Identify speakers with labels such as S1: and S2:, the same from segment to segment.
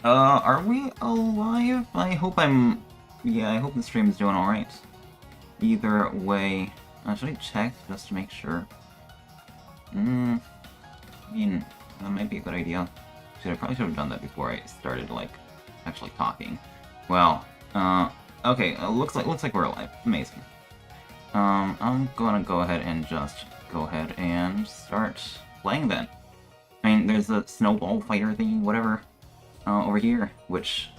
S1: Are we alive? I hope I'm... Yeah, I hope the stream's doing alright. Either way... should I check just to make sure? I mean, that might be a good idea. I probably should have done that before I started, like, actually talking. Well, okay, looks like we're alive. Amazing. I'm gonna go ahead and just go ahead and start playing then. I mean, there's a Snowball fighter thingy, whatever, over here, which,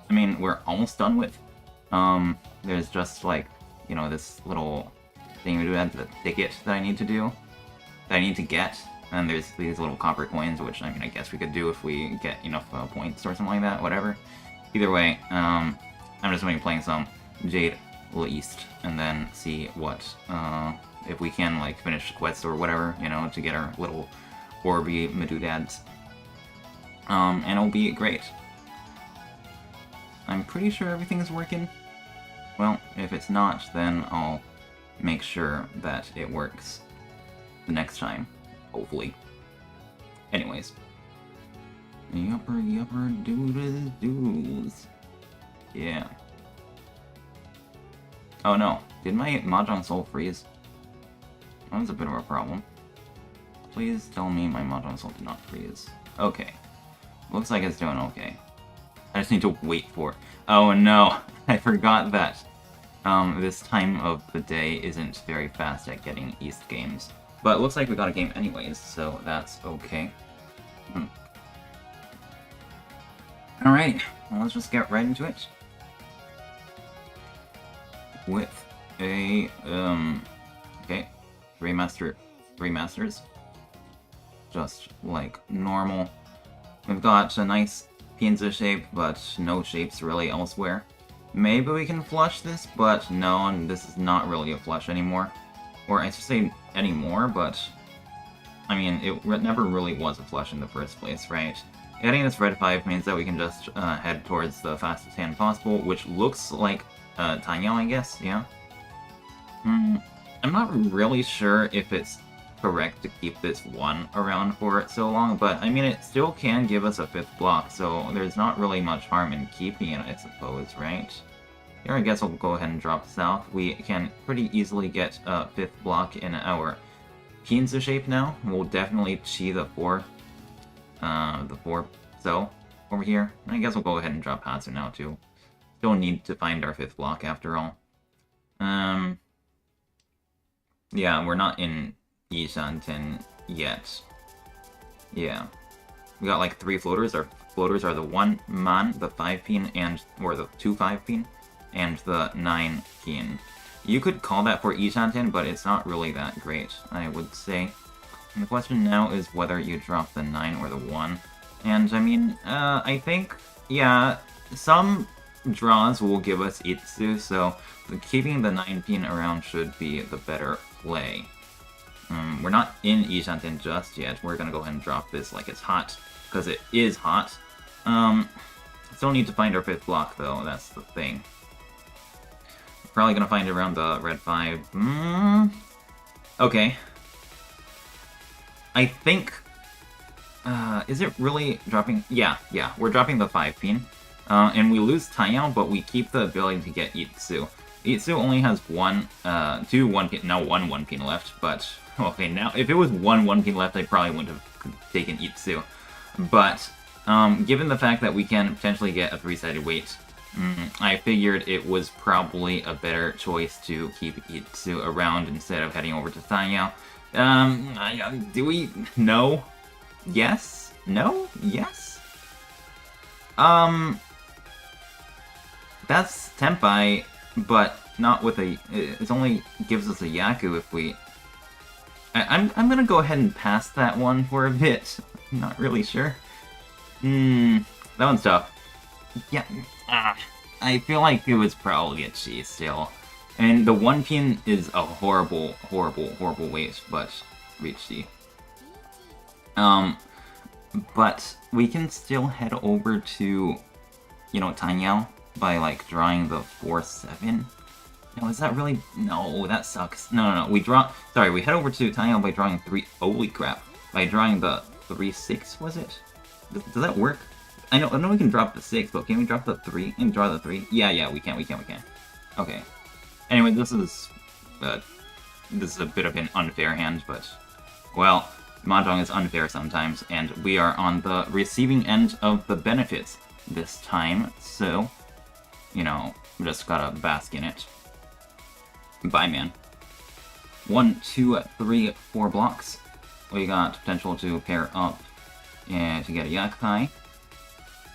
S1: I mean, we're almost done with. There's just, like, you know, this little thing we do at the ticket that I need to do, that I need to get, and there's these little copper coins, which, I mean, I guess we could do if we get enough points or something like that, whatever. Either way, I'm just going to be playing some Jade East, and then see what, if we can, like, finish quests or whatever, you know, to get our little Orby Medoodads. And it'll be great. I'm pretty sure everything is working. Well, if it's not, then I'll make sure that it works the next time, hopefully. Anyways. Yupper doodles. Yeah. Oh no, did my Mahjong Soul freeze? That was a bit of a problem. Please tell me my Mahjong Soul did not freeze. Okay. Looks like it's doing okay. I just need to wait for... Oh no! I forgot that this time of the day isn't very fast at getting East games. But it looks like we got a game anyways, so that's okay. Alright, well, let's just get right into it. With a, okay, three masters. Just like normal. We've got a nice pizza shape, but no shapes really elsewhere. Maybe we can flush this, but no, and this is not really a flush anymore. Or I should say anymore, but I mean, it never really was a flush in the first place, right? Getting this red 5 means that we can just head towards the fastest hand possible, which looks like Tanyao, I guess, yeah? I'm not really sure if it's correct to keep this one around for so long, but I mean, it still can give us a 5th block, so there's not really much harm in keeping it, I suppose, right? Here, I guess we'll go ahead and drop south. We can pretty easily get a 5th block in our Pinza shape now. We'll definitely chi the 4 so over here. I guess we'll go ahead and drop Hatsu now too. Still need to find our 5th block after all. Yeah, we're not in Yishanten yet. Yeah. We got like 3 floaters. Our floaters are the 1 man, the 5 pin, or the 2 5 pin, and the 9 pin. You could call that for Yishanten, but it's not really that great, I would say. And the question now is whether you drop the 9 or the 1. And I mean, I think, yeah, some draws will give us Itsu, so keeping the 9 pin around should be the better play. We're not in Ishanten just yet. We're gonna go ahead and drop this like it's hot, because it is hot. Still need to find our 5th block, though, that's the thing. Probably gonna find it around the red 5. Okay. I think... is it really dropping? Yeah, we're dropping the 5 pin. And we lose Taiyao, but we keep the ability to get Itsu. Itsu only has one 1 pin left, but... Okay, now, if it was 1 pin left, I probably wouldn't have taken Itsu. But, given the fact that we can potentially get a 3-sided weight, I figured it was probably a better choice to keep Itsu around instead of heading over to Taiyao. Do we... No? Yes? No? Yes? That's Tenpai, but not with a... It only gives us a Yaku if we... I'm gonna go ahead and pass that one for a bit. I'm not really sure. That one's tough. Yeah, I feel like it was probably a cheese still. And the 1 pin is a horrible weight, but Richie. But we can still head over to, you know, Tanyao by, like, drawing the 4-7. No, is that really... No, that sucks. No. We head over to Tanyao by drawing 3... Holy crap. By drawing the 3-6, was it? Does that work? I know we can drop the 6, but can we drop the 3 and draw the 3? Yeah, we can. Okay. Anyway, this is a bit of an unfair hand, but, well, Mahjong is unfair sometimes, and we are on the receiving end of the benefits this time, so, you know, we just gotta bask in it. Bye, man. 1, 2, 3, 4 blocks. We got potential to pair up and to get a Yakai.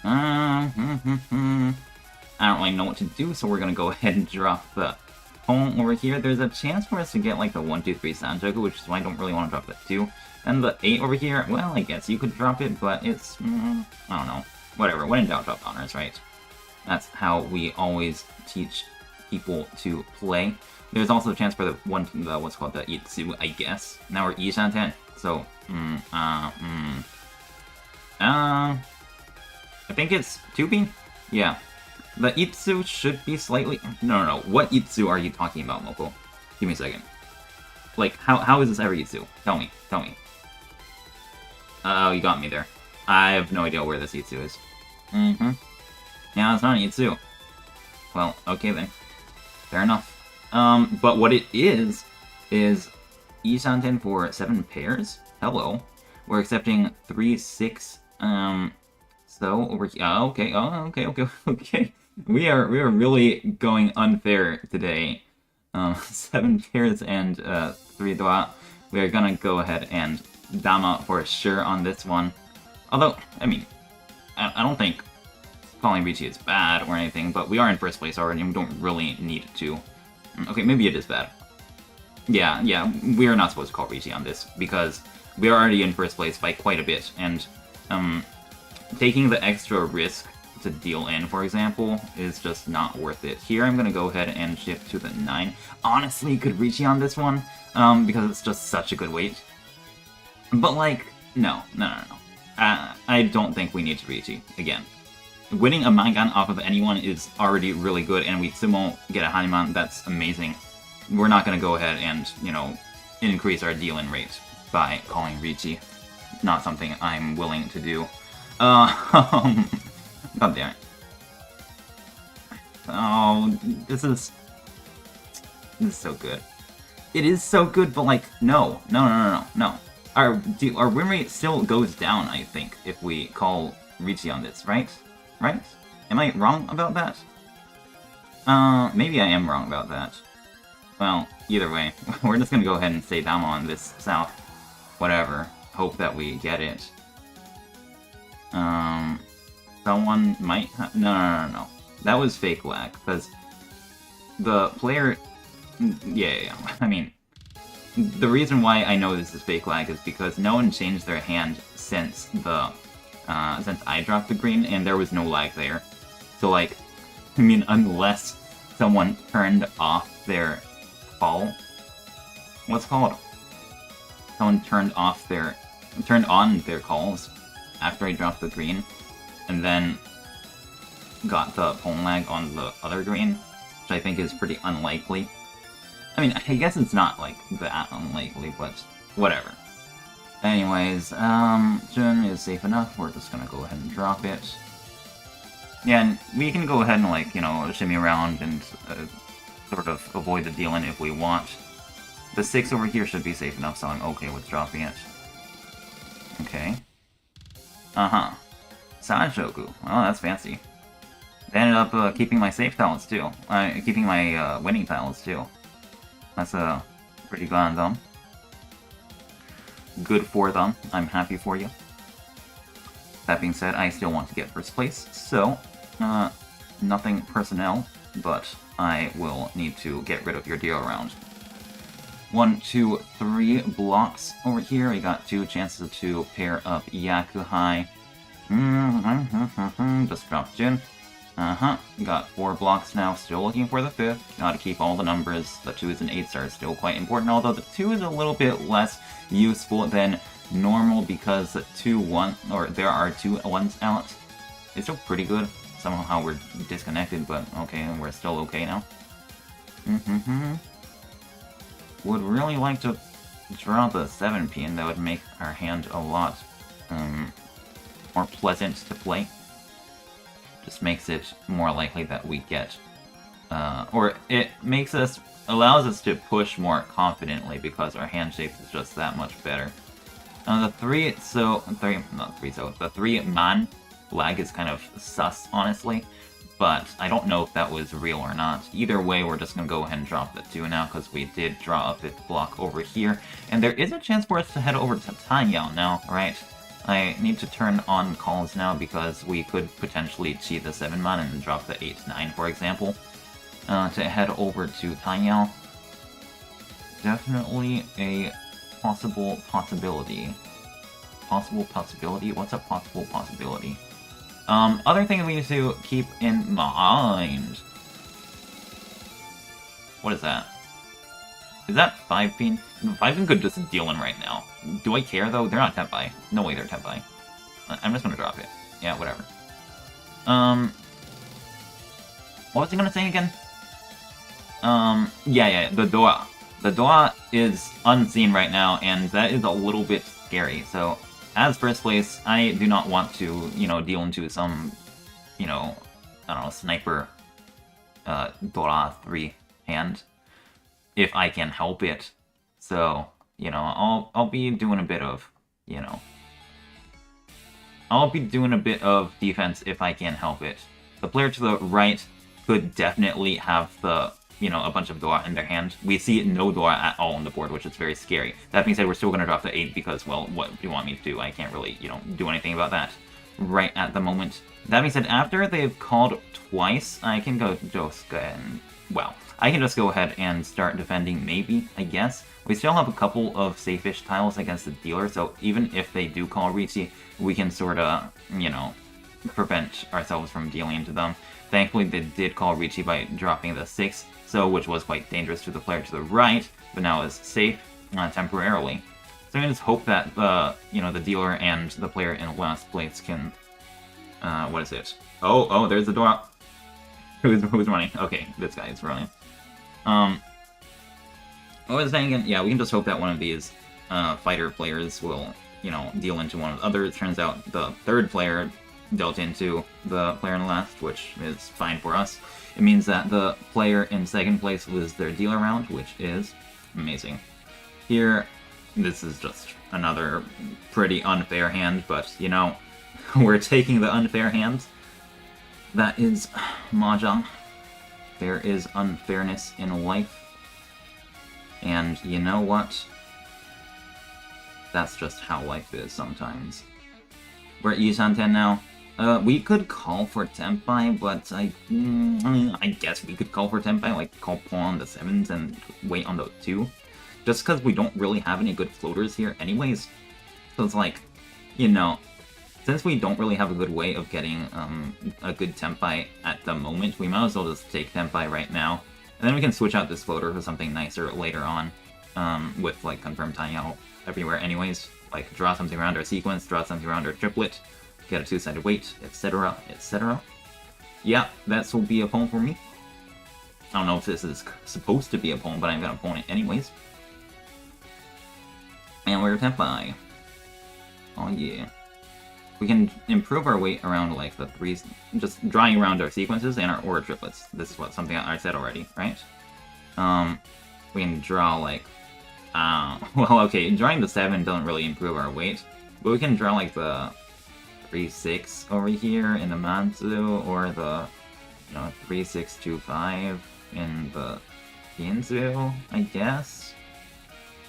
S1: I don't really know what to do, so we're gonna go ahead and drop the home over here. There's a chance for us to get like the 1, 2, 3 Sanjoku, which is why I don't really want to drop that 2. And the 8 over here, well, I guess you could drop it, but it's, I don't know. Whatever, when in doubt, drop honors, right? That's how we always teach people to play. There's also a chance for the what's called the Itsu, I guess. Now we're Ishan 10, so, I think it's 2B? Yeah. The Itsu should be slightly... No. What Itsu are you talking about, Moko? Give me a second. Like, how is this ever Itsu? Tell me. Oh, you got me there. I have no idea where this Itsu is. Yeah, it's not an Itsu. Well, okay then. Fair enough. But what it is Ishanten for 7 pairs. Hello. We're accepting 3, 6, so over here, okay. We are really going unfair today. 7 pairs and 3 doa. We are gonna go ahead and Dama for sure on this one. Although, I mean, I don't think calling Richie is bad or anything, but we are in first place already and we don't really need to. Okay, maybe it is bad. Yeah, we are not supposed to call Richie on this because we are already in first place by quite a bit, and taking the extra risk to deal in, for example, is just not worth it. Here I'm gonna go ahead and shift to the 9. Honestly, could Richie on this one, because it's just such a good weight. But like, no. I don't think we need to Richie again. Winning a Mangan off of anyone is already really good, and we sumo get a Haniman, that's amazing. We're not gonna go ahead and, you know, increase our deal-in rate by calling Richie. Not something I'm willing to do. God damn it. Oh, this is so good. It is so good, but like, no. Our win rate still goes down, I think, if we call Richie on this, right? Right? Am I wrong about that? Maybe I am wrong about that. Well, either way, we're just gonna go ahead and stay down on this south. Whatever. Hope that we get it. Someone might no. That was fake lag, because the player... Yeah. I mean, the reason why I know this is fake lag is because no one changed their hand since the... since I dropped the green, and there was no lag there. So, like, I mean, unless someone turned off their call... What's it called? Someone turned on their calls after I dropped the green, and then got the phone lag on the other green, which I think is pretty unlikely. I mean, I guess it's not, like, that unlikely, but whatever. Anyways, Jun is safe enough, we're just gonna go ahead and drop it. Yeah, and we can go ahead and, like, you know, shimmy around and sort of avoid the deal-in if we want. The 6 over here should be safe enough, so I'm okay with dropping it. Okay. Sanjoku. Oh, that's fancy. They ended up keeping my safe talents too. Keeping my winning talents too. That's pretty good on them. Good for them. I'm happy for you. That being said, I still want to get first place, so nothing personnel, but I will need to get rid of your deal round. 1, 2, 3 blocks over here. We got 2 chances to pair up Yakuhai. Just dropped Jin. Got 4 blocks now, still looking for the 5th. Gotta keep all the numbers. The 2s and 8s are still quite important, although the 2 is a little bit less useful than normal because the 2-1, or there are 2 1s out. It's still pretty good. Somehow we're disconnected, but okay, we're still okay now. Would really like to draw the 7 pin. That would make our hand a lot more pleasant to play. Just makes it more likely that we get, or it allows us to push more confidently because our hand shape is just that much better. The 3-man lag is kind of sus, honestly, but I don't know if that was real or not. Either way, we're just gonna go ahead and drop the 2 now, because we did draw a 5th block over here, and there is a chance for us to head over to Tanyao now, right? I need to turn on calls now, because we could potentially cheat the 7-man and drop the 8-9, for example, to head over to Tanyao. Definitely a possible possibility. Possible possibility? What's a possible possibility? Other thing we need to keep in mind. What is that? Is that 5-pin? 5-pin could just deal in right now. Do I care though? They're not Tenpai. No way they're Tenpai. I'm just gonna drop it. Yeah, whatever. What was I gonna say again? Yeah, the Doa. The Doa is unseen right now, and that is a little bit scary, so as first place, I do not want to, deal into some, I don't know, sniper Dora 3 hand, if I can help it. So, I'll be doing a bit of, I'll be doing a bit of defense if I can help it. The player to the right could definitely have the, a bunch of Dora in their hand. We see no Dora at all on the board, which is very scary. That being said, we're still going to drop the 8 because, well, what do you want me to do? I can't really, do anything about that right at the moment. That being said, after they've called twice, I can just go ahead and, well, I can just go ahead and start defending, maybe, I guess. We still have a couple of safe-ish tiles against the dealer, so even if they do call Ricci, we can sort of, prevent ourselves from dealing into them. Thankfully, they did call Ricci by dropping the 6, which was quite dangerous to the player to the right, but now is safe temporarily. So I can just hope that the dealer and the player in last place can, what is it? Oh, there's the door. Who's running? Okay, this guy is running. What was I saying again? Yeah, we can just hope that one of these fighter players will, deal into one of the others. Turns out the third player dealt into the player in last, which is fine for us. It means that the player in second place loses their dealer round, which is amazing. Here, this is just another pretty unfair hand, but, we're taking the unfair hand. That is Mahjong. There is unfairness in life. And you know what? That's just how life is sometimes. We're at Yishan 10 now. We could call for Tenpai, but I guess we could call for Tenpai, like call pawn on the 7s and wait on the 2. Just because we don't really have any good floaters here anyways. So it's like, since we don't really have a good way of getting a good Tenpai at the moment, we might as well just take Tenpai right now. And then we can switch out this floater for something nicer later on, with like confirmed Tanyao everywhere anyways. Like draw something around our sequence, draw something around our triplet, get a 2-sided weight, etc., etc. Yeah, that will be a poem for me. I don't know if this is supposed to be a poem, but I'm gonna poem it anyways. And we're Tenpai. Oh yeah. We can improve our weight around like the 3s, just drawing around our sequences and our aura triplets. This is something I said already, right? We can draw like, well, okay, drawing the 7 doesn't really improve our weight, but we can draw like the 3-6 over here in the Manzu, or the 3-6-2-5 in the Ginzu, I guess.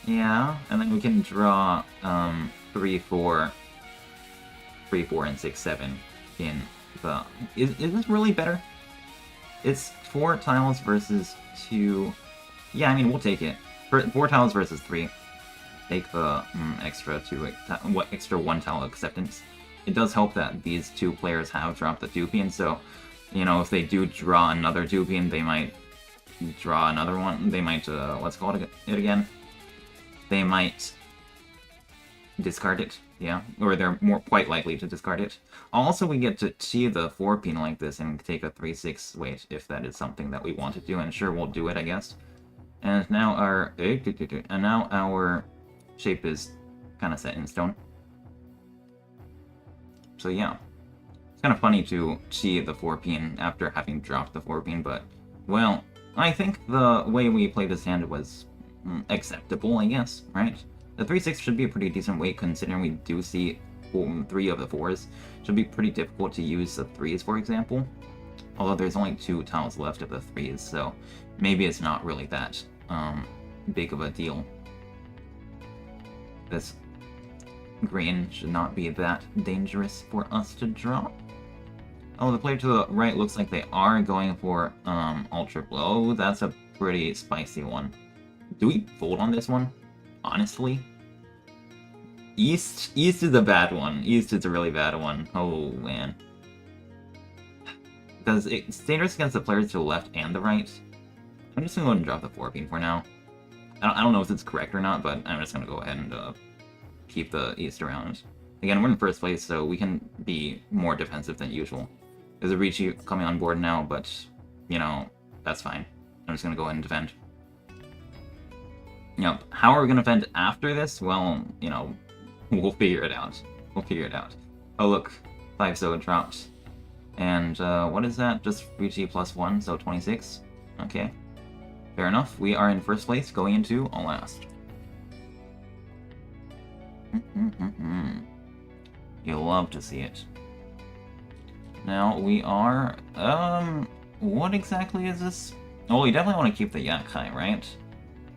S1: Yeah, and then we can draw 3-4 and 6-7 in the... Is this really better? It's 4 tiles versus 2... Yeah, I mean, we'll take it. 4 tiles versus 3. Take the extra 1 tile acceptance. It does help that these 2 players have dropped the 2-pin, so, if they do draw another 2-pin, they might draw another one. They might, let's call it again. They might discard it, yeah, or they're quite likely to discard it. Also, we get to see the 4-pin like this and take a 3-6 weight if that is something that we want to do, and sure, we'll do it, I guess. And now our shape is kind of set in stone. So yeah, It's kind of funny to see the 4-pin after having dropped the 4-pin, but, well, I think the way we played this hand was acceptable, I guess, right? The 3-6 should be a pretty decent weight considering we do see 3 of the 4s. Should be pretty difficult to use the 3s, for example. Although there's only 2 tiles left of the 3s, so maybe it's not really that big of a deal. This green should not be that dangerous for us to draw. Oh, the player to the right looks like they are going for Ultra Blow. That's a pretty spicy one. Do we fold on this one? Honestly? East is a bad one. East is a really bad one. Oh, man. Because it's dangerous against the players to the left and the right. I'm just going to go ahead and drop the 4-pin for now. I don't know if it's correct or not, but I'm just going to go ahead and keep the East around. Again, we're in first place, so we can be more defensive than usual. There's a Ricci coming on board now, but, you know, that's fine. I'm just going to go ahead and defend. Yep. How are we going to defend after this? Well, you know, we'll figure it out. We'll figure it out. Oh, look. 5-so dropped. And, what is that? Just Ricci +1, so 26. Okay. Fair enough. We are in first place, going into last. You'll love to see it. Now, we are, what exactly is this? Oh, you definitely want to keep the Yakai, right?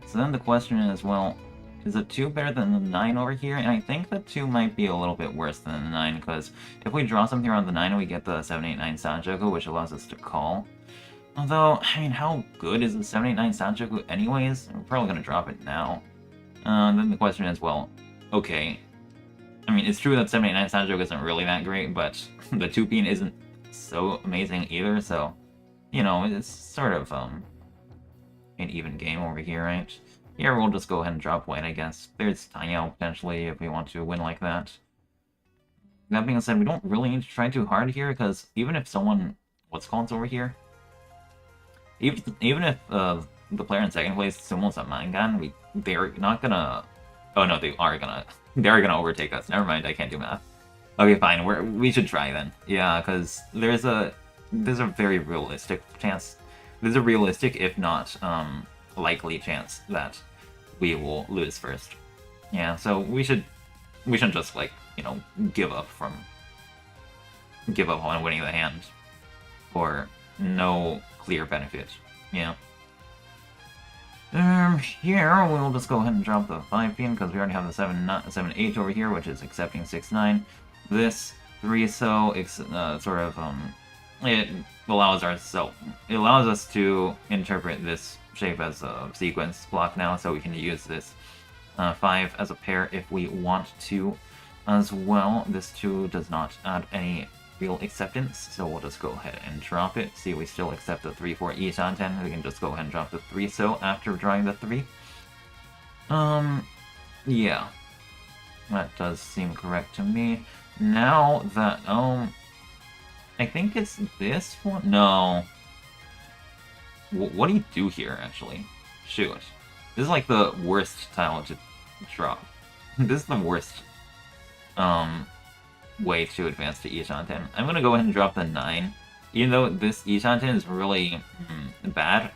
S1: So then the question is, well, is a 2 better than the 9 over here? And I think the 2 might be a little bit worse than the 9, because if we draw something around the 9, we get the 7-8-9 Sanjoku, which allows us to call. Although, I mean, how good is the 7-8-9 Sanjoku anyways? We're probably going to drop it now. Then the question is, well, okay. I mean, it's true that 7-8-9 Sanjoku isn't really that great, but the 2-pin isn't so amazing either, so, you know, it's sort of, an even game over here, right? Here, we'll just go ahead and drop white, I guess. There's Tanyao, potentially, if we want to win like that. That being said, we don't really need to try too hard here, because even if someone... What's called over here? Even if the player in second place sumos a Mangan, they're not gonna... Oh no, they are gonna... They're gonna overtake us. Never mind, I can't do math. Okay, fine, we should try then. Yeah, because there's a very realistic chance. There's a realistic, if not likely chance that we will lose first. Yeah, so we shouldn't just, like, you know, give up on winning the hand for no clear benefit. Yeah. Here we'll just go ahead and drop the 5-pin because we already have the 7-8 over here, which is accepting 6-9. This 3-so sort of it allows us to interpret this shape as a sequence block now, so we can use this 5 as a pair if we want to as well. This 2 does not add any real acceptance, so we'll just go ahead and drop it. See, we still accept the 3-4 Ishanten. We can just go ahead and drop the 3-so after drawing the 3. Yeah. That does seem correct to me. Now that, I think it's this one? No. What do you do here, actually? Shoot. This is like the worst tile to drop. This is the worst, way to advance to Ishanten. I'm gonna go ahead and drop the 9. Even though this Ishanten is really bad,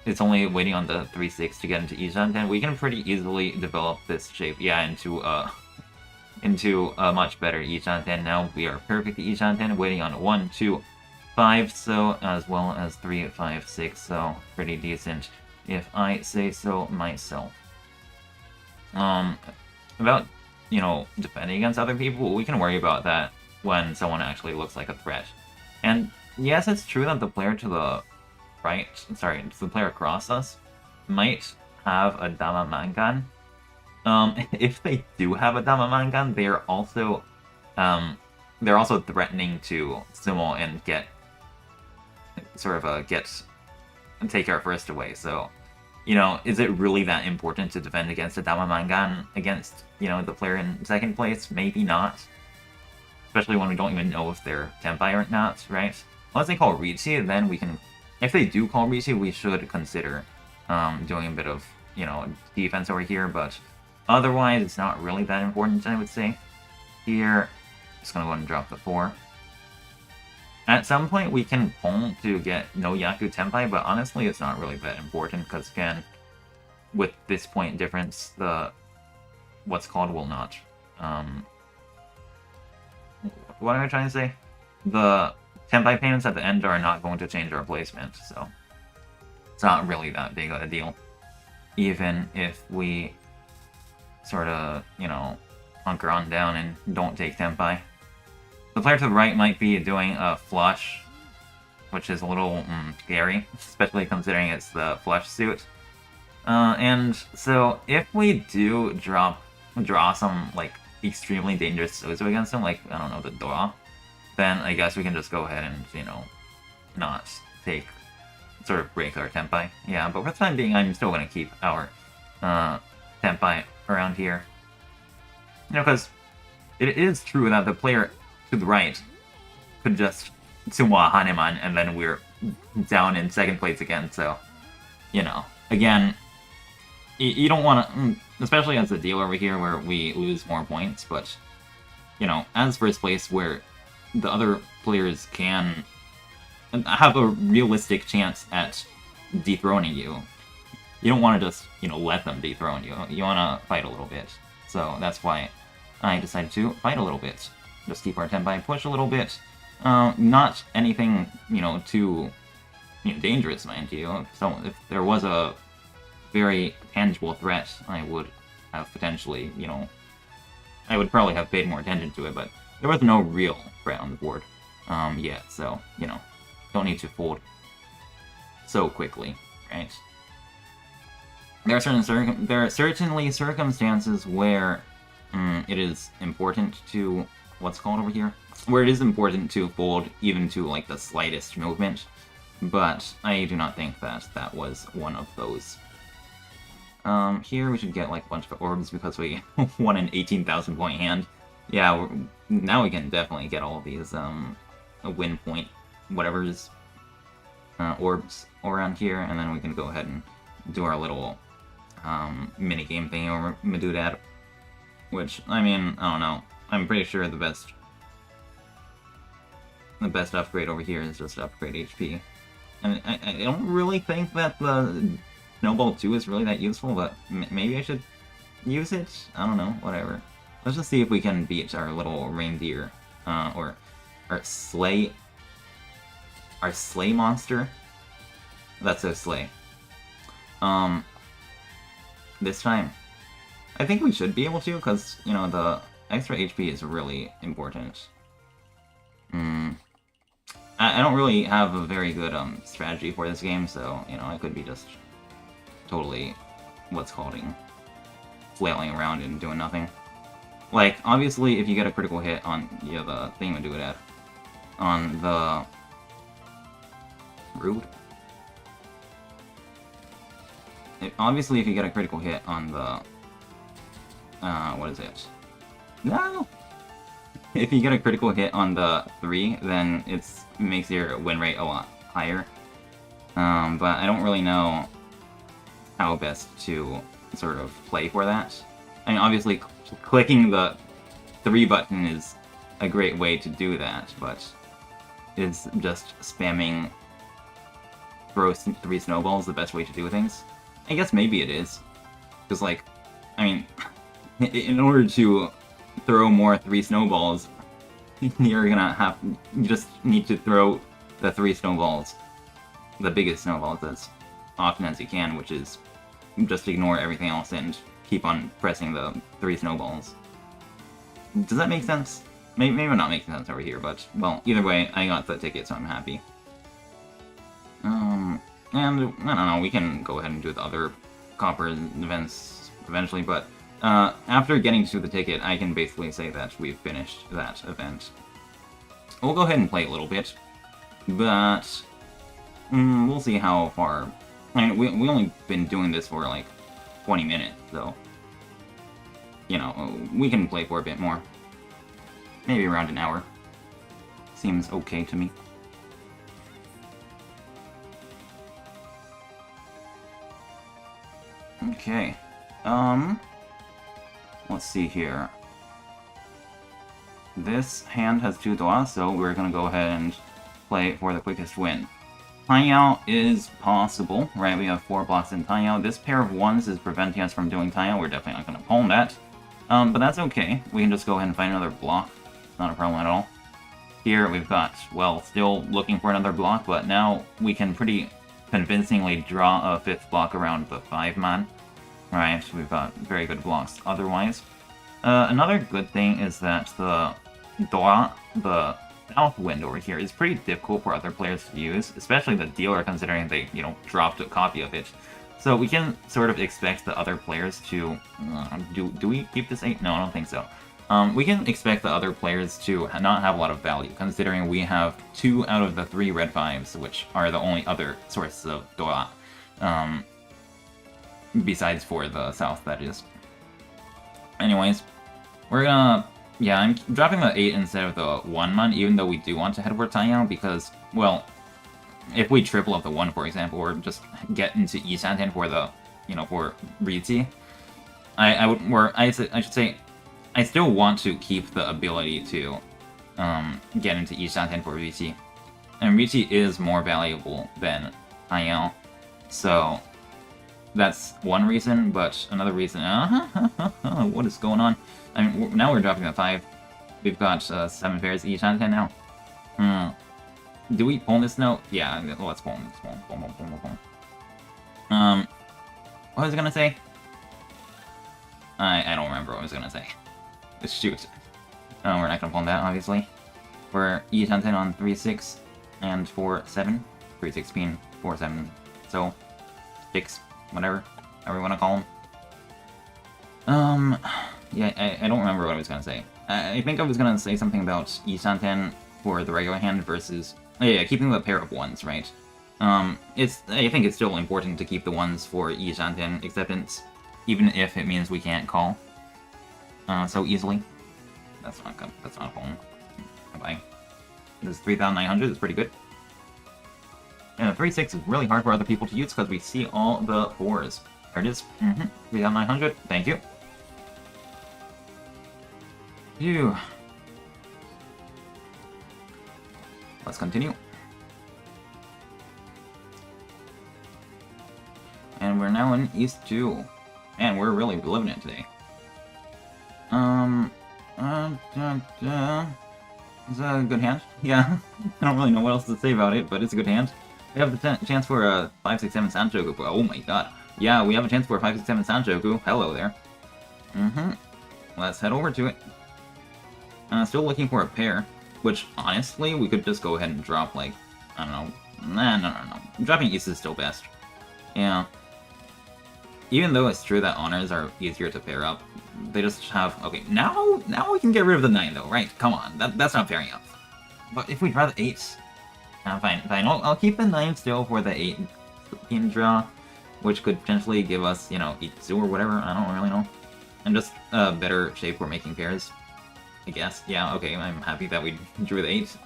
S1: it's only waiting on the 3-6 to get into Ishanten. We can pretty easily develop this shape, yeah, into a much better Ishanten. Now we are perfect Ishanten, waiting on 1, 2, 5-so, as well as 3, 5, 6, so pretty decent, if I say so myself. About, you know, defending against other people, we can worry about that when someone actually looks like a threat. And yes, it's true that the player to the right, sorry, the player across us might have a Dama Mangan. If they do have a Dama Mangan, they're also threatening to sumo and get take our first away. So, you know, is it really that important to defend against a Dama Mangan against, you know, the player in second place? Maybe not. Especially when we don't even know if they're Tenpai or not, right? Unless they call Ricci, then we can... If they do call Ricci, we should consider doing a bit of, you know, defense over here, but otherwise it's not really that important, I would say. Here, just gonna go ahead and drop the 4. At some point, we can pull to get no Yaku Tenpai, but honestly, it's not really that important, because again, with this point difference, the what's called will not. What am I trying to say? The Tenpai payments at the end are not going to change our placement, so it's not really that big of a deal. Even if we sort of, you know, hunker on down and don't take Tenpai. The player to the right might be doing a flush, which is a little scary, especially considering it's the flush suit. And so if we do draw some like extremely dangerous Sozo against him, like, I don't know, the Dora, then I guess we can just go ahead and, you know, not take, sort of break our Tenpai. Yeah, but for the time being, I'm still going to keep our Tenpai around here. You know, because it is true that the player to the right could just Tsuwa Haneman, and then we're down in second place again, so, you know, again, you don't want to, especially as a dealer over here where we lose more points, but, you know, as first place where the other players can have a realistic chance at dethroning you, you don't want to just, you know, let them dethrone you. You want to fight a little bit. So that's why I decided to fight a little bit. Just keep our Tenpai push a little bit. Not anything, you know, too dangerous, mind you. So if there was a very tangible threat, I would have potentially, you know, I would probably have paid more attention to it, but there was no real threat on the board yet, so, you know, don't need to fold so quickly, right? There are certainly circumstances where it is important to, what's called over here? Where it is important to fold even to, like, the slightest movement, but I do not think that that was one of those. Here we should get, like, a bunch of orbs because we won an 18,000 point hand. Yeah, now we can definitely get all of these, win point whatever's orbs around here, and then we can go ahead and do our little mini game thing over Medudad, which, I mean, I don't know. I'm pretty sure the best upgrade over here is just upgrade HP. And I don't really think that the Snowball 2 is really that useful, but maybe I should use it? I don't know, whatever. Let's just see if we can beat our little reindeer, or our sleigh monster. That's so sleigh. This time, I think we should be able to, because, you know, the extra HP is really important. I don't really have a very good strategy for this game, so, you know, I could be just totally, what's calling, flailing around and doing nothing. Like, obviously, if you get a critical hit on, you know, the thingamadoodah, on the Rude? Obviously, if you get a critical hit on the, what is it? No! If you get a critical hit on the 3, then it makes your win rate a lot higher. But I don't really know how best to sort of play for that. I mean, obviously, clicking the 3 button is a great way to do that, but is just spamming throw 3 snowballs the best way to do things? I guess maybe it is. Because, like, I mean, in order to throw more 3 snowballs, you just need to throw the 3 snowballs, the biggest snowballs, as often as you can, which is just ignore everything else and keep on pressing the 3 snowballs. Does that make sense? Maybe not making sense over here, but, well, either way, I got the ticket, so I'm happy. And, I don't know, we can go ahead and do the other copper events eventually, but after getting to the ticket, I can basically say that we've finished that event. We'll go ahead and play a little bit, but we'll see how far. I mean, we only been doing this for like 20 minutes, so, you know, we can play for a bit more. Maybe around an hour. Seems okay to me. Okay. Let's see here. This hand has 2 doa, so we're gonna go ahead and play for the quickest win. Taiyao is possible, right? We have 4 blocks in Taiyao. This pair of 1s is preventing us from doing Taiyao. We're definitely not going to palm that. But that's okay. We can just go ahead and find another block. Not a problem at all. Here we've got, well, still looking for another block, but now we can pretty convincingly draw a 5th block around the 5-man. Right, we've got very good blocks otherwise. Another good thing is that the South Wind over here is pretty difficult for other players to use, especially the dealer, considering they, dropped a copy of it. So we can sort of expect the other players to... do we keep this 8? No, I don't think so. We can expect the other players to not have a lot of value, considering we have 2 out of the 3 red 5s, which are the only other sources of Dora. Besides for the South, that is. Anyways, we're gonna... Yeah, I'm dropping the 8 instead of the 1-man, even though we do want to head for Taiyao, because, well, if we triple up the 1, for example, or just get into Yishanten for the, for Rizi, I should say, I still want to keep the ability to get into Yishanten for Rizi. And Rizi is more valuable than Taiyao, so that's one reason, but another reason... what is going on? I mean, now we're dropping a 5. We've got 7 pairs each on 10 now. Do we pull this note? Yeah, let's pull this one. What was I gonna say? I don't remember what I was gonna say. Shoot. We're not gonna pull that, obviously. We're each on 10 on 3-6 and 4-7. 3-6 being 4-7. So, 6, whatever, however you want to call them. Yeah, I don't remember what I was going to say. I think I was going to say something about Ishanten for the regular hand versus... yeah, keeping the pair of 1s, right? I think it's still important to keep the 1s for Ishanten acceptance, even if it means we can't call so easily. That's not a problem. Bye. This is 3,900, it's pretty good. And the 3-6 is really hard for other people to use because we see all the 4s. There it is. 3,900. Thank you. Phew. Let's continue. And we're now in East 2. Man, we're really living it today. It's a good hand. Yeah. I don't really know what else to say about it, but it's a good hand. We have the chance for a 5-6-7 Sanchoku. Oh my god. Yeah, we have a chance for a 5-6-7 Sanchoku. Hello there. Let's head over to it. Still looking for a pair, which, honestly, we could just go ahead and drop, like, I don't know. No. Dropping East is still best. Yeah. Even though it's true that honors are easier to pair up, they just have... Okay, now we can get rid of the 9, though, right? Come on, that's not pairing up. But if we draw the 8... fine. I'll keep the 9 still for the 8 team draw, which could potentially give us, Itsu or whatever, I don't really know. And just a better shape for making pairs, I guess. Yeah, okay, I'm happy that we drew the 8.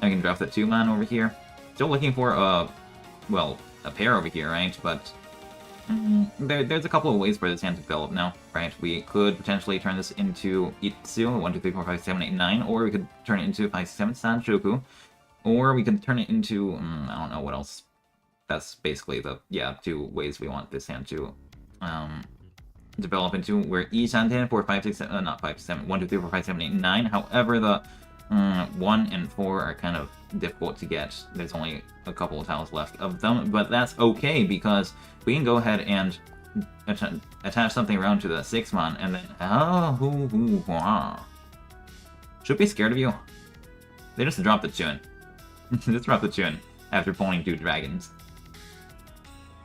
S1: I can draft the 2-man over here. Still looking for a pair over here, right? But there's a couple of ways for this hand to develop now, right? We could potentially turn this into Itsu, 1, 2, 3, 4, 5, 7, 8, 9, or we could turn it into 5, 7 Sanchoku. Or we could turn it into, I don't know what else. That's basically the, 2 ways we want this hand to develop into. We're Ishanten for 5, 6, 7, not 5, 7, 1, 2, 3, 4, 5, 7, 8, 9. However, the 1 and 4 are kind of difficult to get. There's only a couple of tiles left of them, but that's okay because we can go ahead and attach something around to the 6-man and then... Should be scared of you. They just dropped the Chun. Just drop the Chun after pulling 2 dragons.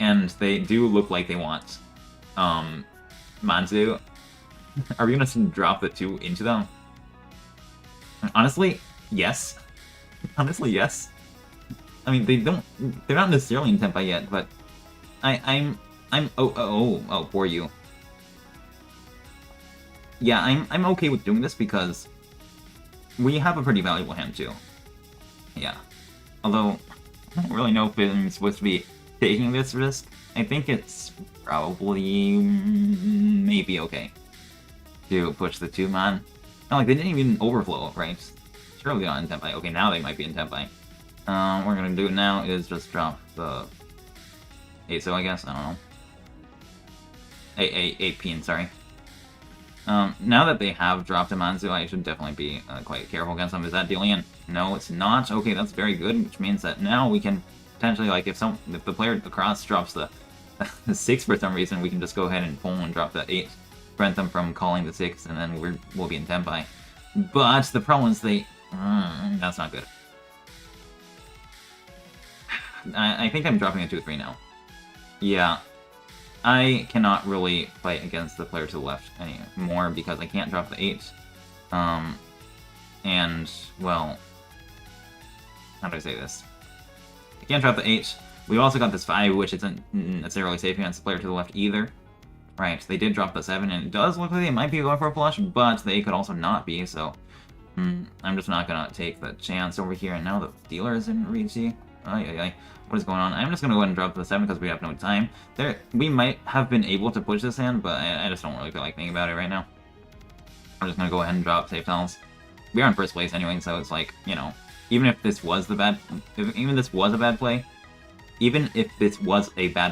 S1: And they do look like they want Manzu. Are we gonna drop the 2 into them? Honestly, yes. Honestly, yes. I mean, they're not necessarily in Tenpai yet, but I'm for you. Yeah, I'm okay with doing this because we have a pretty valuable hand too. Yeah. Although, I don't really know if I'm supposed to be taking this risk. I think it's probably maybe okay to push the 2-man. Not like they didn't even overflow, right? Surely not in Tenpai. Okay, now they might be in Tenpai. What we're gonna do now is just drop the ASO, I guess. I don't know. A pin, sorry. Now that they have dropped a Manzu, I should definitely be quite careful against them. Is that dealing in? No, it's not. Okay, that's very good, which means that now we can potentially, like, if the player across drops the 6 for some reason, we can just go ahead and pull and drop the 8, prevent them from calling the 6, and then we'll be in Tenpai. But the problem is that's not good. I think I'm dropping a 2-3 now. Yeah. I cannot really fight against the player to the left anymore because I can't drop the 8. And, well, how do I say this? I can't drop the 8. We also got this 5, which isn't necessarily safe against the player to the left either. Right, they did drop the 7, and it does look like they might be going for a flush, but they could also not be, so I'm just not gonna take the chance over here. And now the dealer is in Ricci. What is going on? I'm just gonna go ahead and drop the 7 because we have no time. We might have been able to push this in, but I just don't really feel like thinking about it right now. I'm just gonna go ahead and drop safe tiles. We are in first place anyway, so it's like, you know, even if this was a bad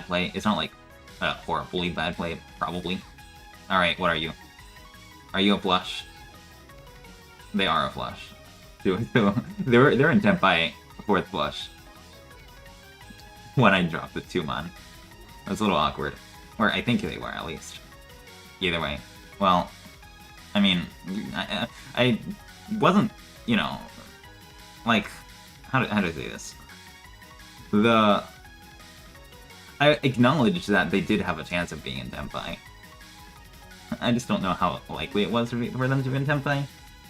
S1: play, it's not like a horribly bad play, probably. Alright, what are you? Are you a flush? They are a flush. So they're in Tenpai 4th flush. When I dropped the 2-man. That's a little awkward. Or I think they were, at least. Either way. Well, I mean, I wasn't, you know, like, how do I say this? I acknowledged that they did have a chance of being in Tenpai. I just don't know how likely it was for them to be in Tenpai.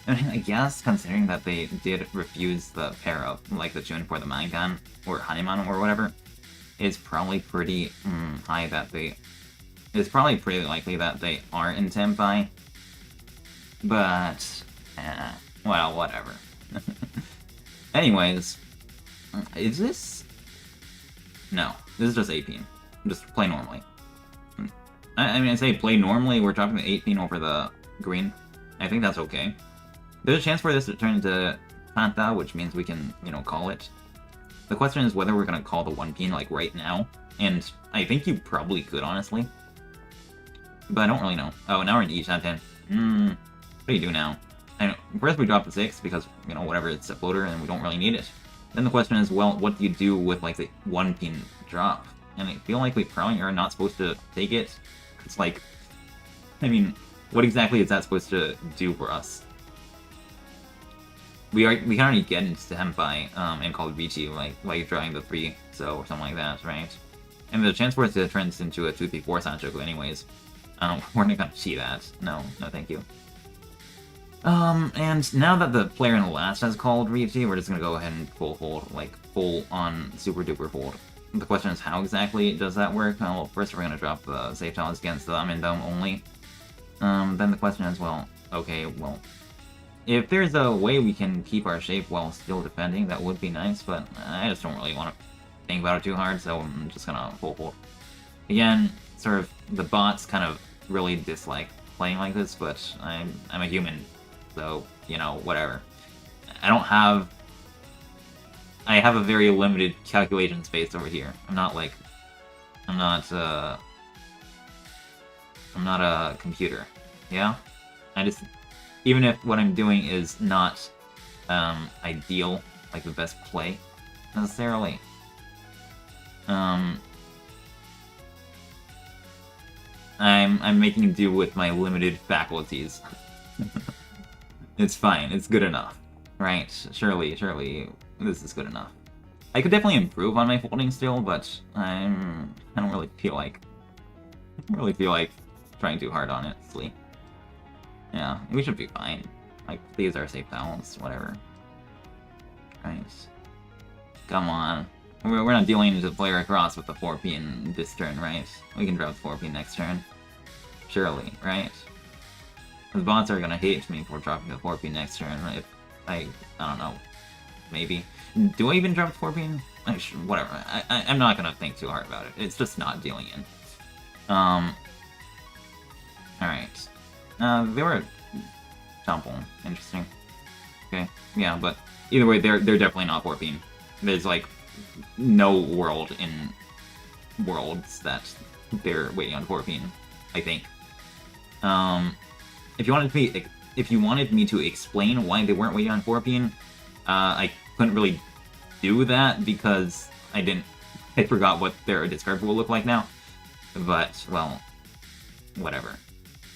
S1: I mean, I guess, considering that they did refuse the pair of, like, the tune for the Mangan, or Haniman, or whatever, it's probably pretty high that it's probably pretty likely that they are in Tenpai. But, well, whatever. Anyways, is this? No, this is just 18. Just play normally. I mean, I say play normally, we're dropping the 18 over the green. I think that's okay. There's a chance for this to turn into Fanta, which means we can, you know, call it. The question is whether we're gonna call the 1-pin, like, right now. And I think you probably could, honestly. But I don't really know. Oh, now we're in E10. What do you do now? I know, first we drop the 6, because, you know, whatever, it's a floater, and we don't really need it. Then the question is, well, what do you do with, like, the 1-pin drop? And I feel like we probably are not supposed to take it. It's like, I mean, what exactly is that supposed to do for us? We can already get into Tenpai and call it Vici, like drawing the 3, so, or something like that, right? And there's a chance for it to turn this into a 2-3-4 Sanchoku anyways. We're not gonna see that. No, thank you. And now that the player in the last has called Vici, we're just gonna go ahead and full on super duper fold. The question is, how exactly does that work? Well, first we're gonna drop the safe tiles against the Amindome only. Then the question is, well, okay, well, if there's a way we can keep our shape while still defending, that would be nice, but I just don't really want to think about it too hard, so I'm just gonna full fold. Again, sort of, the bots kind of really dislike playing like this, but I'm a human, so, you know, whatever. I have a very limited calculation space over here. I'm not a computer, yeah? Even if what I'm doing is not ideal, like the best play, necessarily. I'm making do with my limited faculties. It's fine, it's good enough. Right, surely, this is good enough. I could definitely improve on my folding still, but I don't really feel like trying too hard on it, honestly. Yeah, we should be fine. Like, these are safe balance, whatever. Right. Come on. We're not dealing with the player across with the 4-pin this turn, right? We can drop the 4-pin next turn. Surely, right? The bots are gonna hate me for dropping the 4-pin next turn if I don't know. Maybe. Do I even drop the 4-pin? Whatever. I'm not gonna think too hard about it. It's just not dealing in. Alright. They were Temple. Interesting. Okay. Yeah, but either way, they're definitely not 4-pin. There's, like, no world in Worlds that they're waiting on 14, I think. If you wanted me to explain why they weren't waiting on 14, I couldn't really do that because I forgot what their discard pool looked like now. But, well, whatever.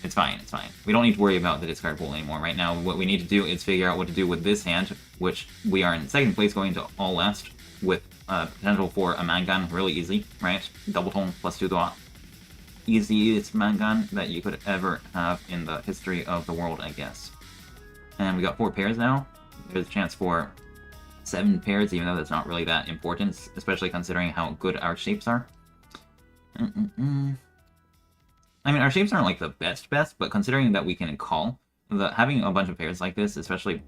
S1: It's fine, it's fine. We don't need to worry about the discard pool anymore. Right now, what we need to do is figure out what to do with this hand, which we are in second place going to all last, with potential for a Mangan really easy, right? Double tone plus 2 thought. Easiest Mangan that you could ever have in the history of the world, I guess. And we got 4 pairs now. There's a chance for 7 pairs, even though that's not really that important, especially considering how good our shapes are. I mean, our shapes aren't like the best, but considering that we can call, having a bunch of pairs like this, especially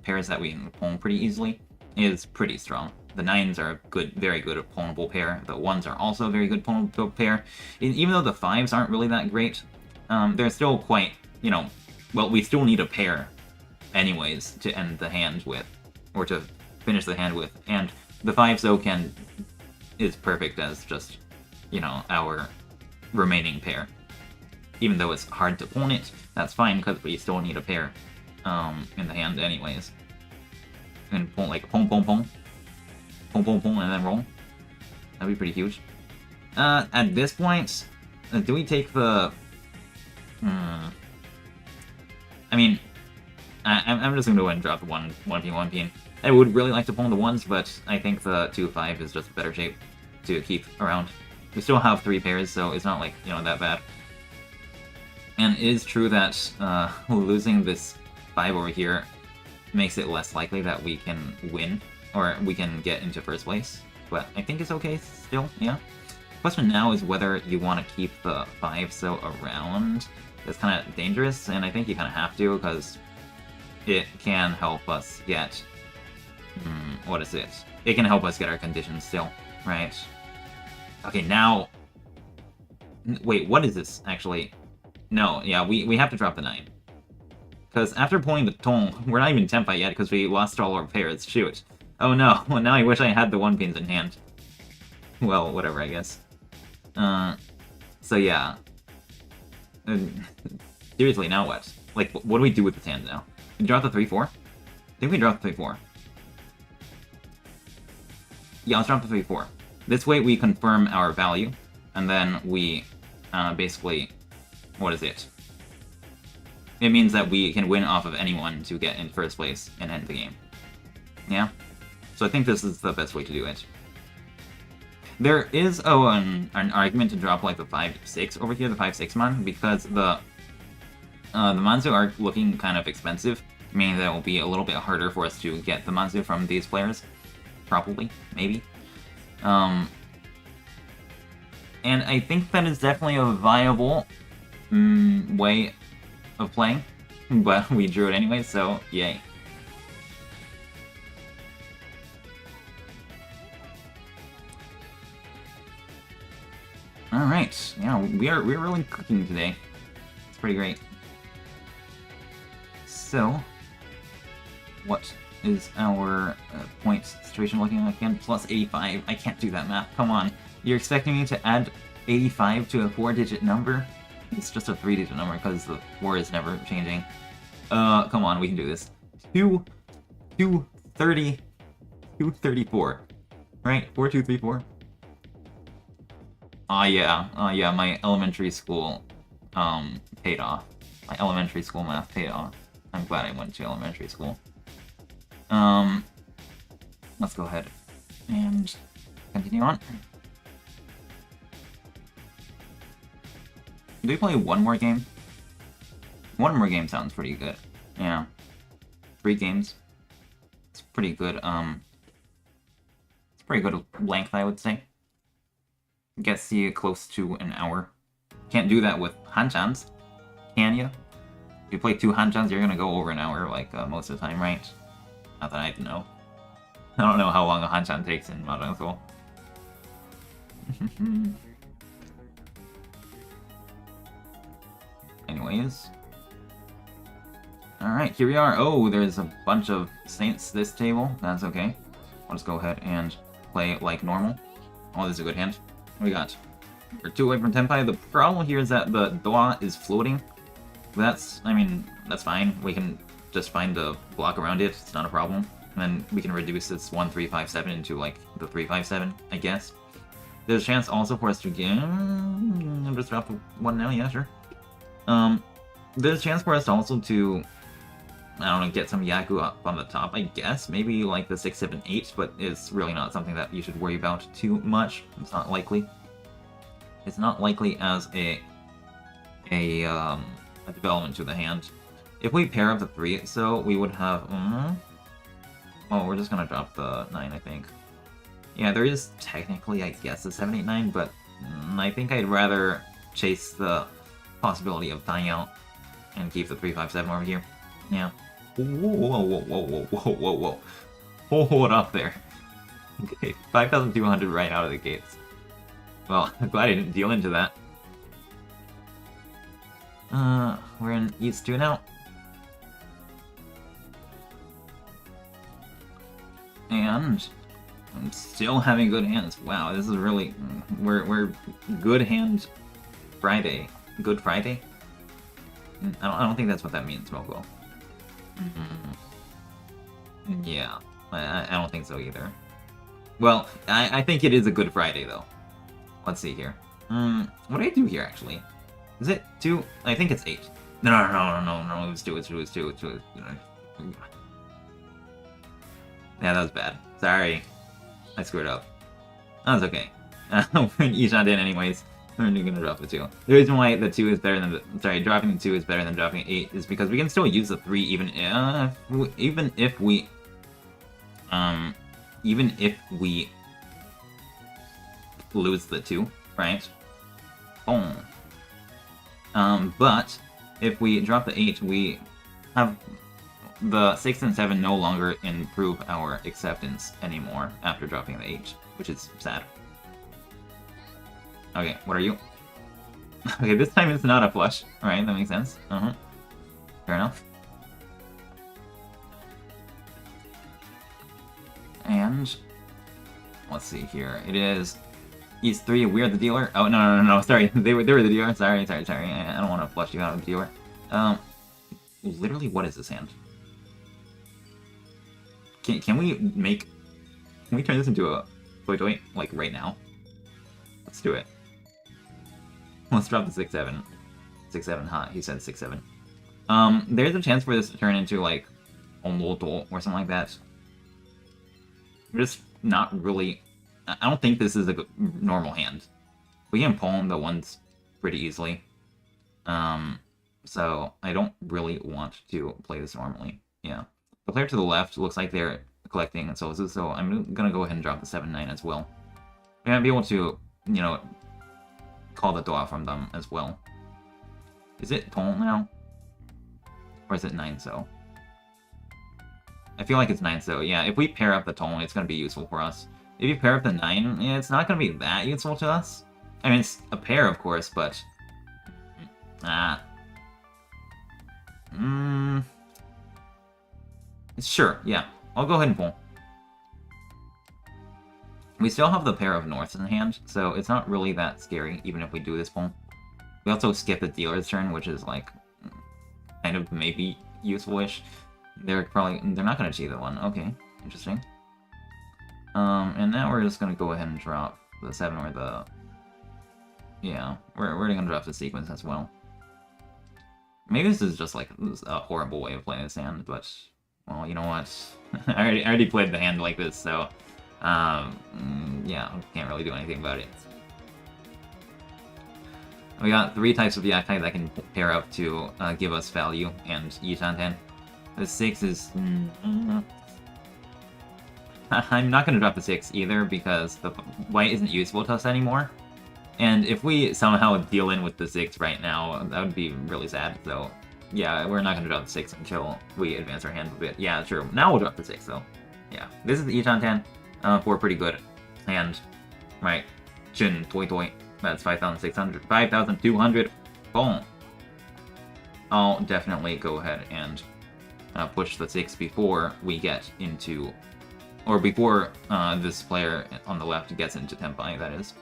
S1: pairs that we can pull pretty easily, is pretty strong. The 9s are a very good pullable pair. The 1s are also a very good pullable pair. Even though the 5s aren't really that great, they're still quite, you know, well, we still need a pair anyways to end the hand with, or to finish the hand with. And the 5s, though, is perfect as just, you know, our remaining pair. Even though it's hard to pull it, that's fine because we still need a pair in the hand anyways. And pull, like, pong, pong, pong. Pong, pong, pong, and then roll. That'd be pretty huge. At this point, do we take the... I mean, I'm just going to go ahead and drop the 1P. I would really like to pull the 1s, but I think the 2-5 is just a better shape to keep around. We still have 3 pairs, so it's not, like, you know, that bad. And it is true that losing this 5 over here makes it less likely that we can win, or we can get into first place. But I think it's okay still, yeah. Question now is whether you want to keep the 5 so around. That's kind of dangerous, and I think you kind of have to, because it can help us get... what is it? It can help us get our conditions still, right? Okay, now... Wait, what is this, actually? No, yeah, we have to drop the 9. Because after pulling the tone, we're not even Tenpai yet because we lost all our pairs. Shoot. Oh no, well now I wish I had the 1P's in hand. Well, whatever, I guess. So yeah. Seriously, now what? Like, what do we do with this hand now? We drop the 3-4? I think we drop the 3-4. Yeah, let's drop the 3-4. This way we confirm our value, and then we basically... What is it? It means that we can win off of anyone to get in first place and end the game. Yeah? So I think this is the best way to do it. There is an argument to drop like the 5-6 over here, the 5-6 mon, because the Manzu are looking kind of expensive, meaning that it will be a little bit harder for us to get the Manzu from these players. Probably. Maybe. And I think that is definitely a viable way of playing, but we drew it anyway, so yay. Alright, yeah, we're really cooking today. It's pretty great. So, what is our point situation looking like again? Plus 85. I can't do that math, come on. You're expecting me to add 85 to a 4-digit number? It's just a 3-digit number because the 4 is never changing. Come on, we can do this. 230, 234. Right? 4234. Yeah, my elementary school, paid off. My elementary school math paid off. I'm glad I went to elementary school. Let's go ahead and continue on. Do we play one more game? One more game sounds pretty good. Yeah. 3 games. It's pretty good, it's pretty good length, I would say. Gets you close to an hour. Can't do that with Hanchans, can you? If you play 2 Hanchans, you're gonna go over an hour, like, most of the time, right? Not that I know. I don't know how long a Hanchan takes in Mahjong Soul. Anyways. Alright, here we are. Oh, there's a bunch of saints this table. That's okay. I'll just go ahead and play like normal. Oh, this is a good hand. What we got? We're 2 away from Tenpai. The problem here is that the Doa is floating. That's, I mean, that's fine. We can just find a block around it. It's not a problem. And then we can reduce this 1-3-5-7 into, like, the 3-5-7, I guess. There's a chance also for us to get... I'll just drop 1 now, yeah, sure. There's a chance for us also to... I don't know, get some Yaku up on the top, I guess. Maybe, like, the 6, 7, 8, but it's really not something that you should worry about too much. It's not likely. It's not likely as a development to the hand. If we pair up the 3, so we would have... Oh, we're just gonna drop the 9, I think. Yeah, there is technically, I guess, a 7, 8, 9, but I think I'd rather chase the possibility of tying out and keep the 3, 5, 7 over here. Yeah. Whoa, whoa, whoa, whoa, whoa, whoa, whoa, whoa. Hold up there. Okay, 5,200 right out of the gates. Well, I'm glad I didn't deal into that. We're in East 2 now. And I'm still having good hands. Wow, this is really... We're good hand Friday. Good Friday? I don't think that's what that means, Moko. Yeah, I don't think so either. Well, I think it is a Good Friday, though. Let's see here. What do I do here, actually? Is it 2? I think it's 8. No, it was 2, it was 2. Yeah, that was bad. Sorry. I screwed up. That's okay. We're in Ishan in anyways. We're gonna drop the 2. The reason why the 2 is better than dropping the 2 is better than dropping 8 is because we can still use the 3 even if we lose the 2, right? Boom. But if we drop the 8, we have the 6 and 7 no longer improve our acceptance anymore after dropping the 8, which is sad. Okay, what are you? Okay, this time it's not a flush. Alright, that makes sense. Fair enough. And let's see here. It is East 3, we're the dealer. Oh, no, sorry. They were the dealer. Sorry. I don't want to flush you out of the dealer. Literally, what is this hand? Can we turn this into a toy, like, right now? Let's do it. Let's drop the 6-7. 6-7, huh? He said 6-7. There's a chance for this to turn into, like, Onloto or something like that. I'm just not really... I don't think this is a normal hand. We can palm the ones pretty easily. So I don't really want to play this normally. Yeah. The player to the left looks like they're collecting sources, so I'm gonna go ahead and drop the 7-9 as well. We might be able to, you know, call the Doa from them as well. Is it Ton now? Or is it 9-so? I feel like it's 9-so. Yeah, if we pair up the Ton, it's gonna be useful for us. If you pair up the 9, yeah, it's not gonna be that useful to us. I mean, it's a pair, of course, but... Sure, yeah. I'll go ahead and pull. We still have the pair of Norths in hand, so it's not really that scary, even if we do this pull. We also skip the dealer's turn, which is, like, kind of maybe useful-ish. They're not gonna cheat that one. Okay, interesting. And now we're just gonna go ahead and drop the 7 or the... Yeah, we're gonna drop the sequence as well. Maybe this is just, like, a horrible way of playing this hand, but... Well, you know what? I already played the hand like this, so... yeah, can't really do anything about it. We got 3 types of Yakai that can pair up to give us value, and Yishanten. The 6 is... I'm not going to drop the 6 either, because the white isn't useful to us anymore. And if we somehow deal in with the 6 right now, that would be really sad, so... Yeah, we're not going to drop the 6 until we advance our hand a bit. Yeah, sure. Now we'll drop the 6, though. Yeah, this is the Yishanten for a pretty good hand. Right. Jin, Toy. That's 5,600. 5,200. Boom. I'll definitely go ahead and push the 6 before we get into Or before this player on the left gets into Tenpai, that is.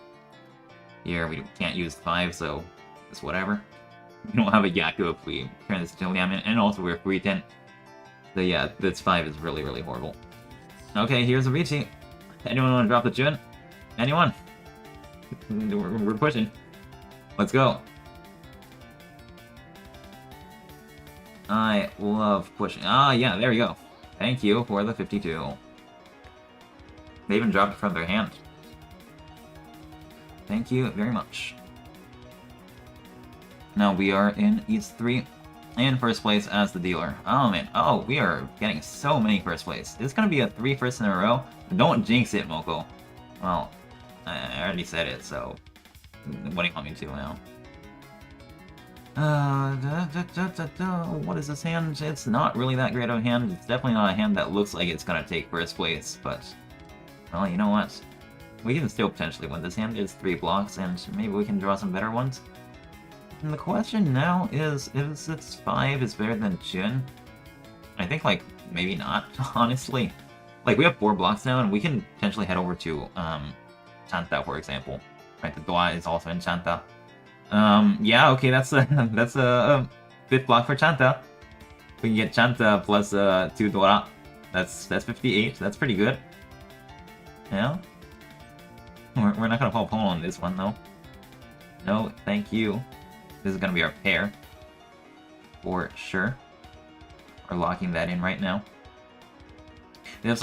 S1: Here we can't use 5, so it's whatever. We don't have a Yaku if we turn this into Liamen, and also we're 310. So yeah, this 5 is really, really horrible. Okay, here's a Richi. Anyone want to drop the Jun? Anyone? We're pushing. Let's go. I love pushing. Ah, yeah, there we go. Thank you for the 52. They even dropped it from their hand. Thank you very much. Now we are in East 3, in first place as the dealer. Oh man, oh, we are getting so many first place. It's gonna be a 3 firsts in a row. Don't jinx it, Moko. Well, I already said it, so what do you want me to now? What is this hand? It's not really that great of a hand. It's definitely not a hand that looks like it's gonna take first place, but well, you know what? We can still potentially win this hand. It's 3 blocks, and maybe we can draw some better ones. And the question now is, if this 5 is better than Jun? I think, like, maybe not, honestly. Like, we have 4 blocks now, and we can potentially head over to, Chanta, for example. Right, the Dua is also in Chanta. Yeah, okay, that's a 5th block for Chanta. We can get Chanta plus, 2 Dora. That's 58, that's pretty good. Yeah? We're not gonna fall pole on this one, though. No, thank you. This is gonna be our pair. For sure. We're locking that in right now. This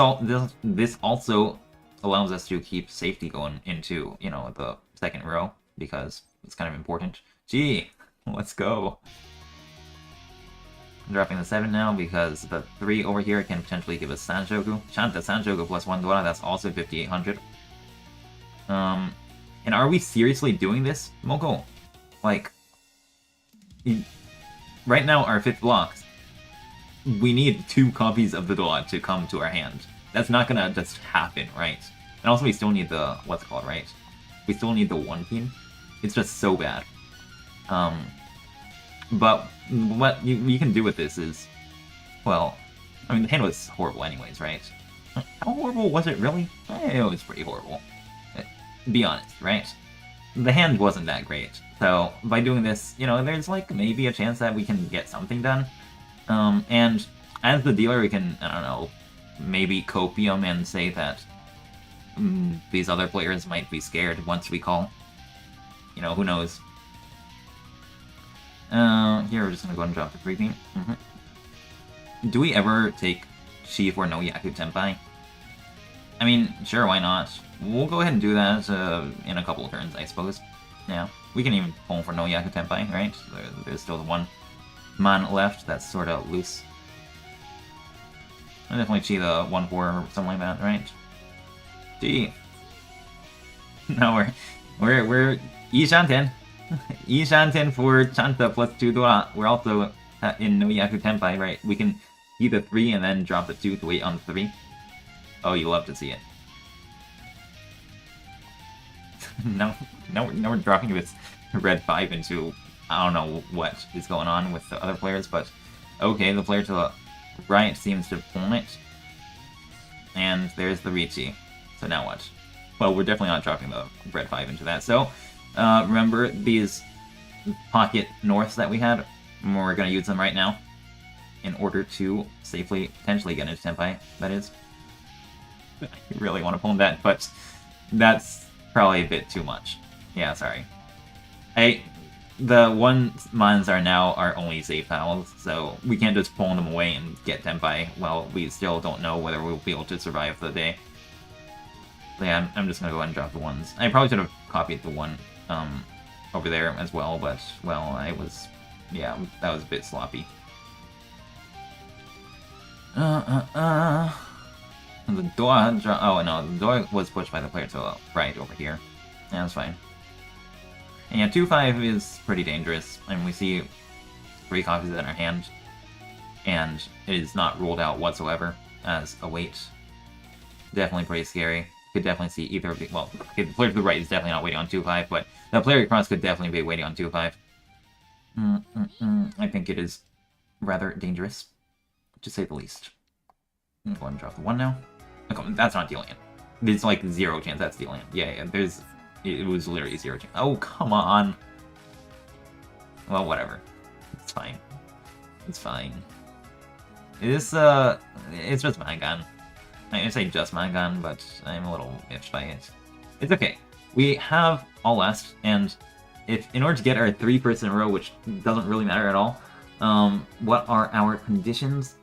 S1: also allows us to keep safety going into, you know, the second row, because it's kind of important. Gee, let's go. I'm dropping the 7 now because the 3 over here can potentially give us Sanjoku. Chanta Sanjoku plus 1 Dora, that's also 5800. And are we seriously doing this, Moko? Like, right now our 5th blocks, we need 2 copies of the Dora to come to our hand. That's not gonna just happen, right? And also we still need the, what's it called, right? We still need the 1 pin. It's just so bad. But what you can do with this is, well, I mean, the hand was horrible anyways, right? How horrible was it really? It was pretty horrible. Be honest, right? The hand wasn't that great. So by doing this, you know, there's like maybe a chance that we can get something done. And as the dealer, we can, I don't know, maybe copium and say that these other players might be scared once we call. You know, who knows? Here, we're just gonna go and drop the 3 pin. Do we ever take Chi for no Yaku Tenpai? I mean, sure, why not? We'll go ahead and do that in a couple of turns, I suppose. Yeah, we can even pull for no Yaku Tenpai, right? There's still the 1 man left that's sort of loose. I'll definitely Chi the 1-4 or something like that, right? Gee. No, we're Ishanten. Ishanten for Chanta plus 2 Dora. We're also in no Yaku Tenpai, right? We can eat the 3 and then drop the 2 to wait on the 3. Oh, you love to see it. now we're dropping this red 5 into, I don't know what is going on with the other players, but okay, the player to the right seems to pull it. And there's the Richi. So now what? Well, we're definitely not dropping the red 5 into that. So, remember these pocket norths that we had? We're gonna use them right now in order to safely, potentially get into Tenpai, that is. I really want to pull that, but that's probably a bit too much. Yeah, sorry. The 1 mons are now our only safe tiles, so we can't just pull them away and get Tenpai. Well, we still don't know whether we'll be able to survive the day. So yeah, I'm just gonna go ahead and drop the 1s. I probably should have copied the 1 over there as well, but, well, yeah, that was a bit sloppy. The door, oh no, the door was pushed by the player to the right over here. Yeah, that's fine. And yeah, 2-5 is pretty dangerous. I mean, we see 3 copies in our hand, and it is not ruled out whatsoever as a wait. Definitely pretty scary. Could definitely see either, well, the player to the right is definitely not waiting on 2-5, but the player across could definitely be waiting on 2-5. I think it is rather dangerous, to say the least. I'm going to drop the 1 now. That's not dealing it. There's like 0 chance that's dealing it. Yeah, it was literally 0 chance. Oh, come on. Well, whatever. It's fine. It's fine. It's just Mangan. I say just Mangan, but I'm a little itched by it. It's okay. We have all last, and in order to get our 3 firsts in a row, which doesn't really matter at all, what are our conditions?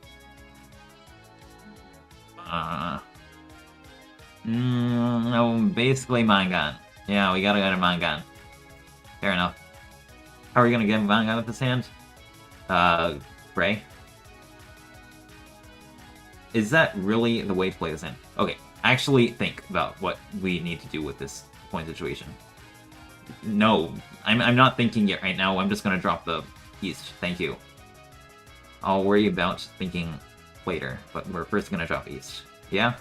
S1: Basically Mangan. Yeah, we gotta go to Mangan. Fair enough. How are we gonna get Mangan with this hand? Gray? Is that really the way to play this hand? Okay, actually think about what we need to do with this point situation. No, I'm not thinking it right now. I'm just gonna drop the East. Thank you. I'll worry about thinking later, but we're first gonna drop East. Yeah?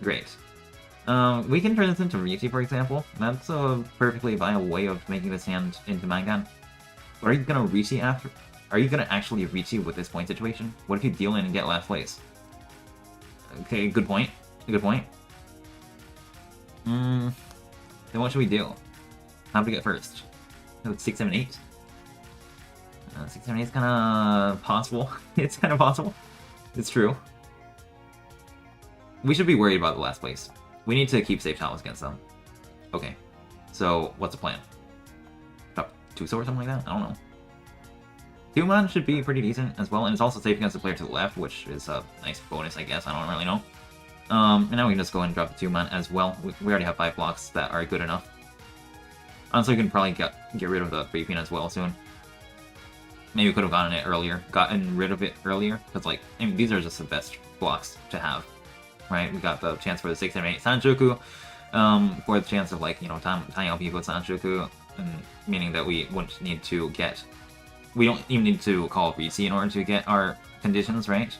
S1: Great. We can turn this into Riichi, for example. That's a perfectly viable way of making this hand into Mangan. But are you gonna Riichi after? Are you gonna actually Riichi with this point situation? What if you deal in and get last place? Okay, good point. Good point. Then what should we do? How do we get first? 6, 7, 8? 6, 7, 8 is kinda possible. It's kinda possible. It's true. We should be worried about the last place. We need to keep safe tiles against them. Okay. So, what's the plan? Drop 2 or something like that? I don't know. 2-man should be pretty decent as well, and it's also safe against the player to the left, which is a nice bonus, I guess. I don't really know. And now we can just go ahead and drop the 2-man as well. We already have 5 blocks that are good enough. Honestly, we can probably get rid of the 3-pin as well soon. Maybe we could have gotten rid of it earlier, because, like, I mean, these are just the best blocks to have, right? We got the chance for the 6, 7, 8 Sanshoku, for the chance of, like, you know, tying out people with Sanshoku, meaning that we wouldn't need to get... We don't even need to call VC in order to get our conditions, right?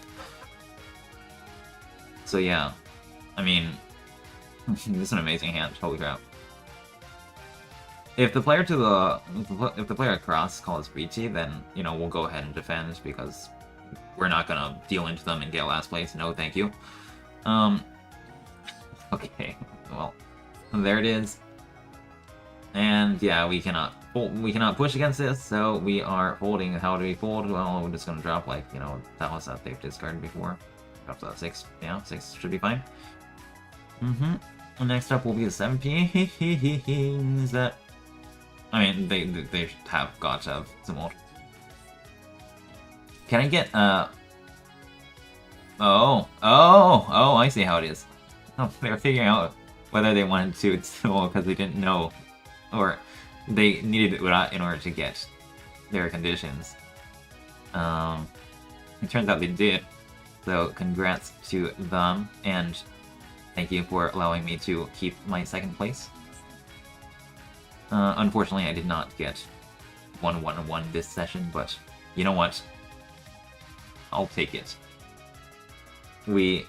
S1: So yeah, I mean, this is an amazing hand. Holy crap! If the player if the player across calls VC, then you know we'll go ahead and defend because we're not gonna deal into them and get last place. No, thank you. Okay, well, there it is. And yeah, we cannot push against this, so we are folding. How do we fold? Well, we're just gonna drop, like, you know, tiles that they've discarded before. Drop to 6. Yeah, 6 should be fine. Next up will be the 7P. Is that? I mean, they have got to have some more. Can I get Oh, I see how it is. Oh, they were figuring out whether they wanted to because they didn't know, or they needed it in order to get their conditions. It turns out they did, so congrats to them, and thank you for allowing me to keep my 2nd place. Unfortunately, I did not get 1-1-1 this session, but you know what? I'll take it. We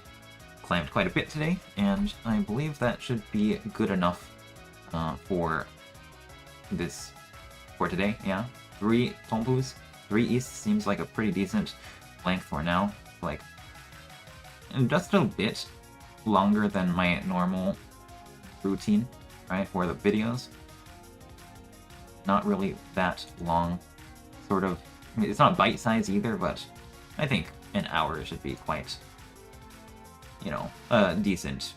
S1: climbed quite a bit today, and I believe that should be good enough for today. Yeah, 3 Tompus, 3 East seems like a pretty decent length for now. Like, just a bit longer than my normal routine, right, for the videos. Not really that long, sort of. I mean, it's not bite-sized either, but I think an hour should be quite, you know, a decent...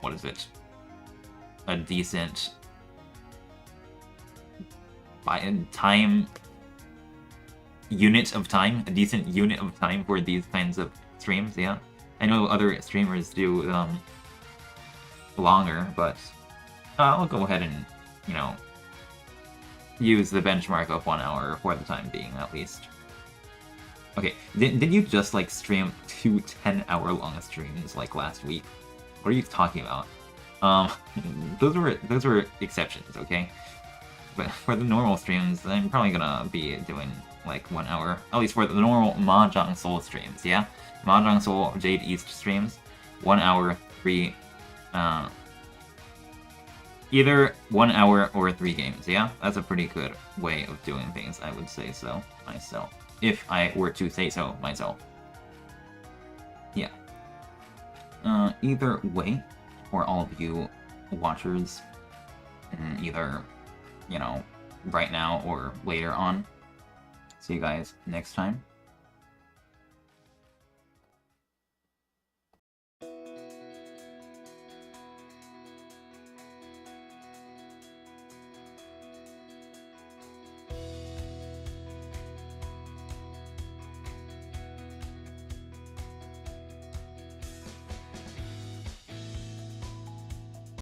S1: What is it? A decent... time... unit of time? A decent unit of time for these kinds of streams, yeah. I know other streamers do, longer, but I'll go ahead and, you know, use the benchmark of 1 hour for the time being, at least. Okay, did you just, like, stream 2 10-hour-long streams, like, last week? What are you talking about? Those were exceptions, okay? But for the normal streams, I'm probably gonna be doing, like, 1 hour. At least for the normal Mahjong Soul streams, yeah? Mahjong Soul Jade East streams, 1 hour, 3, either 1 hour or 3 games, yeah? That's a pretty good way of doing things, I would say so, myself. If I were to say so myself. Yeah. either way, for all of you watchers, either, you know, right now or later on. See you guys next time.